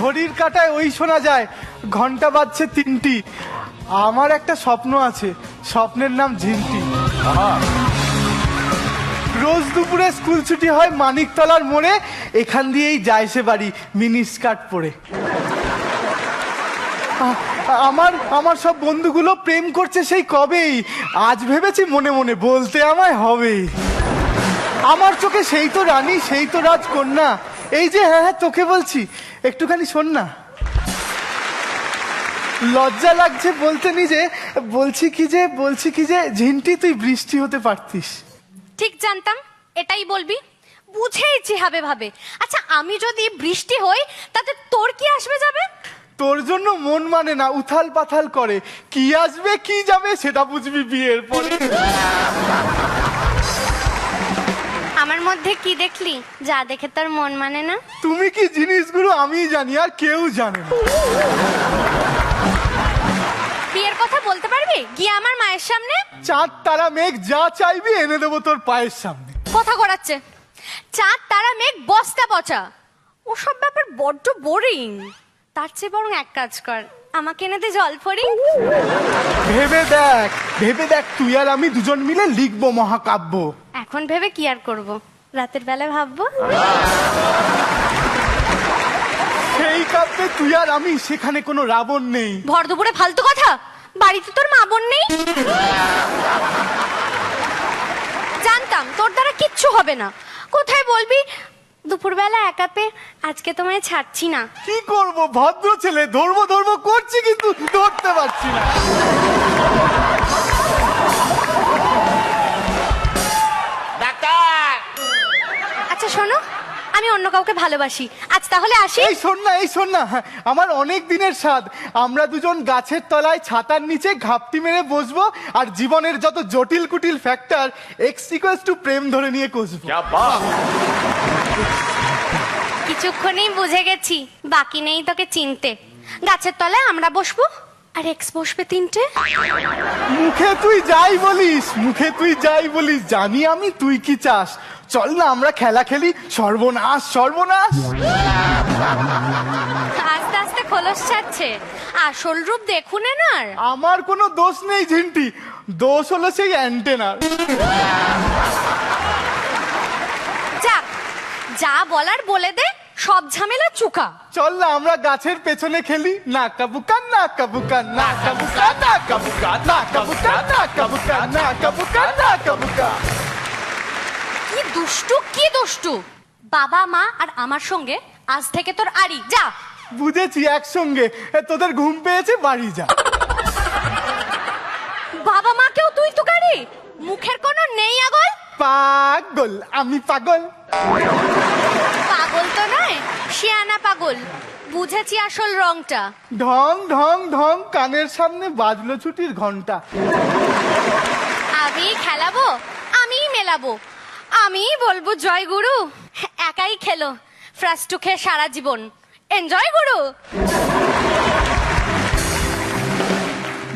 ঘড়ির কাঁটায় ওই শোনা যায় ঘন্টা বাজছে 3টি। আমার একটা স্বপ্ন আছে, স্বপ্নের নাম ঝিন্টি। রোজ দুপুরে স্কুল ছুটি হয় মানিকতলার মোড়ে, এখান দিয়েই যায় সে বাড়ি মিনি স্কার্ট পরে। আমার সব বন্ধুগুলো প্রেম করছে সেই কবেই, আজ ভেবেছি মনে মনে বলতে আমায় হবেই। আমার চোখে সেই তো রানী, সেই তো রাজকন্যা। এই যে হ্যাঁ হ্যাঁ তোকে বলছি, একটুখানি শোন না। লজ্জা লাগছে বলতে নিজে, বলছি কি যে ঝিন্টি তুই বৃষ্টি হতে পারতিস। ঠিক জানতাম এটাই বলবি, বুঝেইছি হবে ভাবে। আচ্ছা আমি যদি বৃষ্টি হই তাতে তোর কি আসবে যাবে? তোর জন্য মন মানে না, উথাল পাথাল করে। কি আসবে কি যাবে সেটা বুঝবি বিয়ের পরে। আমার মধ্যে কি দেখলি যা দেখে তোর মন মানে না? তুমি কি জিনিসগুলো আমি জানি আর কেউ জানে না। বিয়ের কথা বলতে পারবি গিয়ে আমার মায়ের সামনে? চাঁদ তারা মেঘ যা চাইবি এনে দেবো তোর পায়ের সামনে। কথা করাচ্ছে। চাঁদ তারা মেঘ বস্তা পচা, ওসব ব্যাপার বড্ড বোরিং। তার চেয়ে বরং এক কাজ কর, আমাকে এনে দে জলফড়িং। ভেবে দেখ তুই আর আমি দুজন মিলে লিখবো মহাকাব্য। এখন ভেবে কি আর করব, রাতের বেলা ভাববো। সেই কাব্যে তুই আর আমি, সেখানে কোনো রাবণ নেই। ভর দুপুরে ফালতু কথা, বাড়িতে তোর মা বোন নেই? জানতাম তোর দ্বারা কিচ্ছু হবে না। কোথায় বলবি দুপুরবেলা একা পেয়ে আজকে তোমায় ছাড়ছি না। কি করব, ভদ্র ছেলে, ধরবো করছি কিন্তু ধরতে পারছি না। আচ্ছা শোনো, আমি অন্য কাউকে ভালোবাসি, আজ তাহলে আসি। এই শোন না, আমার অনেক দিনের স্বাদ। আমরা দুজন গাছের তলায় ছাতার নিচে ঘাপটি মেরে বসবো আর জীবনের যত জটিল কুটিল ফ্যাক্টর এক্স ইকুয়ালস টু প্রেম ধরে নিয়ে কষবো। কিছুক্ষণেই বুঝে গেছি বাকি নেই তোকে চিনতে। গাছের তলায় আমরা বসবো আর এক্স বসবে 3টে। মুখে তুই যাই বলিস, জানি আমি তুই কি চাস। চল না আমরা খেলা খেলি, সর্বনাশ। আস্তে আস্তে খোলস ছাড়ছে, আসল রূপ দেখুন এনার। আমার কোনো দোষ নেই ঝিন্টি, দোষ হলো সেই অ্যান্টেনার। যা বলার বলে দে, সব ঝামেলা চুকা। চল না আমরা গাছের পেছনে খেলি, নাকা বুকা নাকা বুকা নাকা বুকা নাকা বুকা নাকা বুকা নাকা বুকা নাকা বুকা নাকা বুকা। কি দুষ্টু বাবা মা আর আমার সঙ্গে আজ থেকে তোর আড়ি। যা। বুঝেছি, একসঙ্গে তোদের ঘুম পেয়েছে, বাড়ি যা। বাবা মাকেও তুই তো গাড়ি, মুখের কোনো নেই আগল। পাগল, আমি পাগল। পাগল তো নয়, শিয়ানা পাগল। বুঝেছি আসল রংটা। ঢং ঢং ঢং কানের সামনে বাজলো ছুটির ঘন্টা। আমি খেলাবো, আমি মেলাবো, আমি বলবো জয় গুরু। একাই খেলো ফ্রাস্টু খেয়ে সারা জীবন, এনজয় গুরু।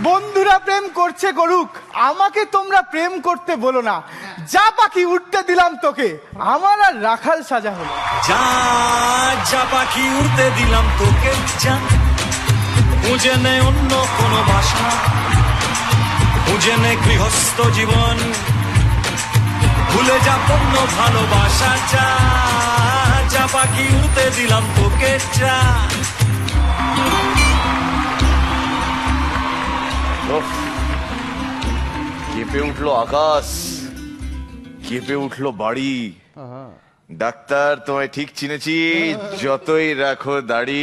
বন্ধুরা প্রেম করছে করুক, আমাকে তোমরা প্রেম করতে বলো না। যা পাখি উঠতে দিলাম তোকে, আমার আর রাখাল সাজা হলো। যা পাখি উঠতে দিলাম তোকে, যা বুঝে নে অন্য কোনো ভাষা, বুঝে নে গৃহস্থ জীবন, ভুলে যা অন্য ভালোবাসা। যা পাখি উঠতে দিলাম তোকে, যা। কেঁপে উঠলো আকাশ, কেঁপে উঠলো বাড়ি। ডাক্তার তোমায় ঠিক চিনেছি, যতই রাখো দাড়ি।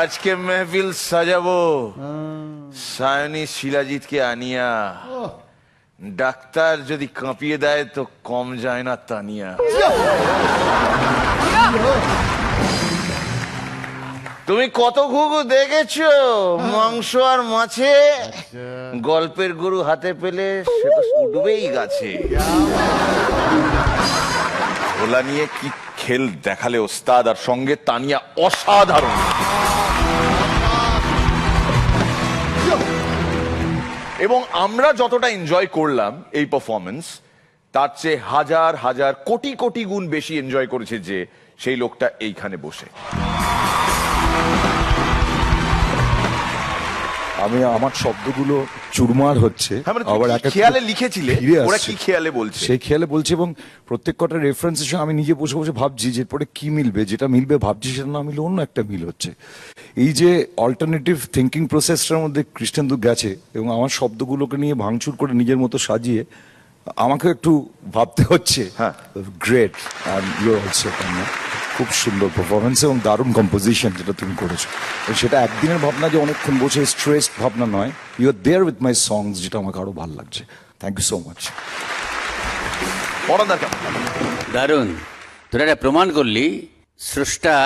আজকে মেহফিল সাজাবো সায়নী শিলাজিৎকে আনিয়া। ডাক্তার যদি কাঁপিয়ে দেয় তো কম যায় না তানিয়া। তুমি কত ঘুঘু দেখেছো মাংস আর মাছে, গল্পের গরু হাতে পেলে সে তো উঠবেই গাছে। ওলা নিয়ে কি খেল দেখালে ওস্তাদ, আর সঙ্গে তানিয়া অসাধারণ। এবং আমরা যতটা এনজয় করলাম এই পারফরমেন্স, তার চেয়ে হাজার হাজার কোটি কোটি গুণ বেশি এনজয় করেছে যে সেই লোকটা এইখানে বসে। আমি আমার শব্দগুলো চুরমার হচ্ছে, হ্যাঁ, মানে আবার তুমি এক কি একটা খেয়ালে লিখেছিলে, ফিরে ওরা আসছে। কি খেয়ালে বলছে? সেই খেয়ালে বলছে, এবং প্রত্যেক কটা রেফারেন্সের সঙ্গে আমি নিজে বসে বসে ভাবছি যে পরে কি মিলবে, যেটা মিলবে ভাবছি সেটা না মিলে অন্য একটা মিল হচ্ছে। এই যে অল্টারনেটিভ থিঙ্কিং প্রসেসটার মধ্যে কৃষ্ণেন্দু গেছে এবং আমার শব্দগুলোকে নিয়ে ভাঙচুর করে নিজের মতো সাজিয়ে আমাকে একটু ভাবতে হচ্ছে। হ্যাঁ। Great, and you also. খুব সুন্দর পারফরমেন্স এবং দারুণ কম্পোজিশন যেটা তুমি করেছো। এবং সেটা একদিনের ভাবনা যে অনেকক্ষণ বসে স্ট্রেসড ভাবনা নয়, you R there with my সংস, যেটা আমাকে আরো ভালো লাগছে। Thank you so much. পড়াদার কেমন? দারুণ। তোরা এটা প্রমাণ করলি স্রষ্টা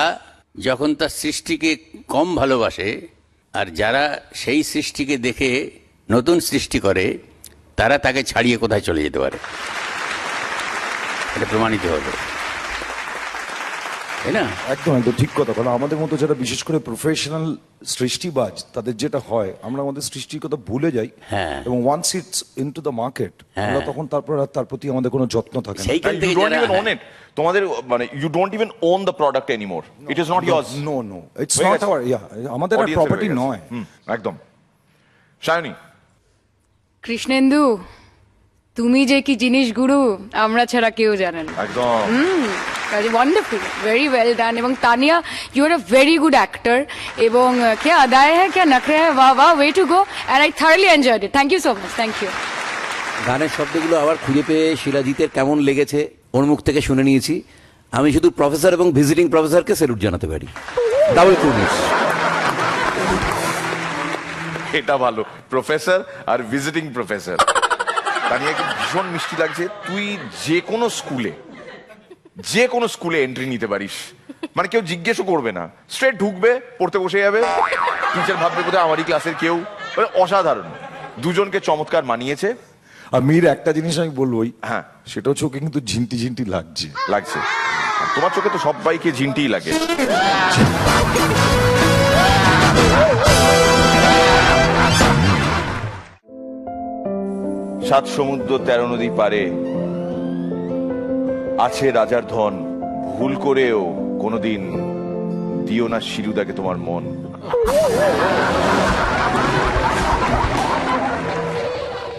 যখন তার সৃষ্টিকে কম ভালোবাসে, আর যারা সেই সৃষ্টিকে দেখে নতুন সৃষ্টি করে তারা তাকে ছাড়িয়ে কোথায় চলে যেতে পারে, এটা প্রমাণিত হবে, তাই না? একদম একদম ঠিক কথা। কারণ আমাদের মতো যারা বিশেষ করে প্রফেশনাল সৃষ্টিবাজ, তাদের যেটা হয় আমরা আমাদের সৃষ্টির কথা ভুলে যাই। হ্যাঁ। এবং once it's into the market, আমরা তখন তারপর আর তার প্রতি আমাদের কোনো যত্ন থাকে না। সেইখান You থেকে don't যারা even own it. তোমাদের মানে you don't even own the product anymore. It is not yours. No no, it's হয়ে নট গেছে। আওয়ার, আমাদের Audience এর প্রপার্টি হয়ে গেছে। নয়। একদম। সায়নী, কৃষ্ণেন্দু, তুমি যে কি জিনিস গুরু, আমরা ছাড়া কেউ জানে না। একদম। Wonderful, very well done. এবং Tania, you are a very good actor. এবং কে আদায় হ্যাঁ, কে নখরে হ্যাঁ, বাহ বাহ, way to go, and I thoroughly enjoyed it. Thank you so much, thank you. গানের শব্দগুলো আবার খুঁজে পেয়ে শিলাজিতের কেমন লেগেছে ওর মুখ থেকে শুনে নিয়েছি। আমি শুধু প্রফেসর এবং ভিজিটিং প্রফেসরকে স্যালুট জানাতে পারি। ডাবল কুর্নিশ। এটা ভালো, প্রফেসর আর ভিজিটিং প্রফেসর। তানিয়াকে ভীষণ মিষ্টি লাগছে। তুই যে কোনো স্কুলে এন্ট্রি নিতে পারিস, মানে কেউ জিজ্ঞেসও করবে না, স্ট্রেট ঢুকবে, পড়তে বসে যাবে, টিচার ভাববে বোধহয় আমারই ক্লাসের কেউ। মানে অসাধারণ, দুজনকে চমৎকার মানিয়েছে। আর মীর, একটা জিনিস আমি বলবোই, হ্যাঁ। সেটা হচ্ছে ওকে কিন্তু ঝিনটি ঝিনটি লাগছে। লাগছে। আর তোমার চোখে তো সবাইকে ঝিনটিই লাগে। সাত সমুদ্র 13 নদী পারে আছে রাজার ধন, ভুল করেও কোনোদিন দিও না শিরুদাকে তোমার মন।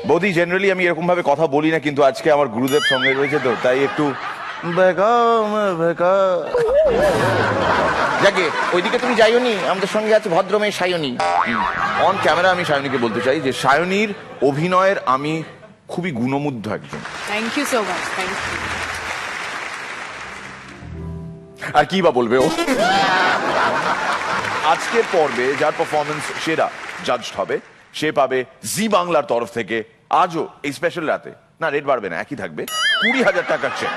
বৌদি, জেনারেলি আমি এরকম ভাবে কথা বলি না, কিন্তু আজকে আমার গুরুদেব সঙ্গে রয়েছে তো তাই একটু যাকে ওইদিকে তুমি যাইওনি, আমাদের সঙ্গে আছে ভদ্রমেয়ে সায়নী। অন ক্যামেরা আমি সায়নীকে বলতে চাই যে সায়নীর অভিনয়ের আমি খুবই গুণমুগ্ধ একজন। Thank you so much, thank you. আর কি বা বলবে ও। আজকের পর্বে যার পারফরমেন্স সেরা জাজড হবে সে পাবে জি বাংলার তরফ থেকে আজও এই স্পেশাল রাতে, না রেট বাড়বে না, একই থাকবে, 20,000 টাকার চেক।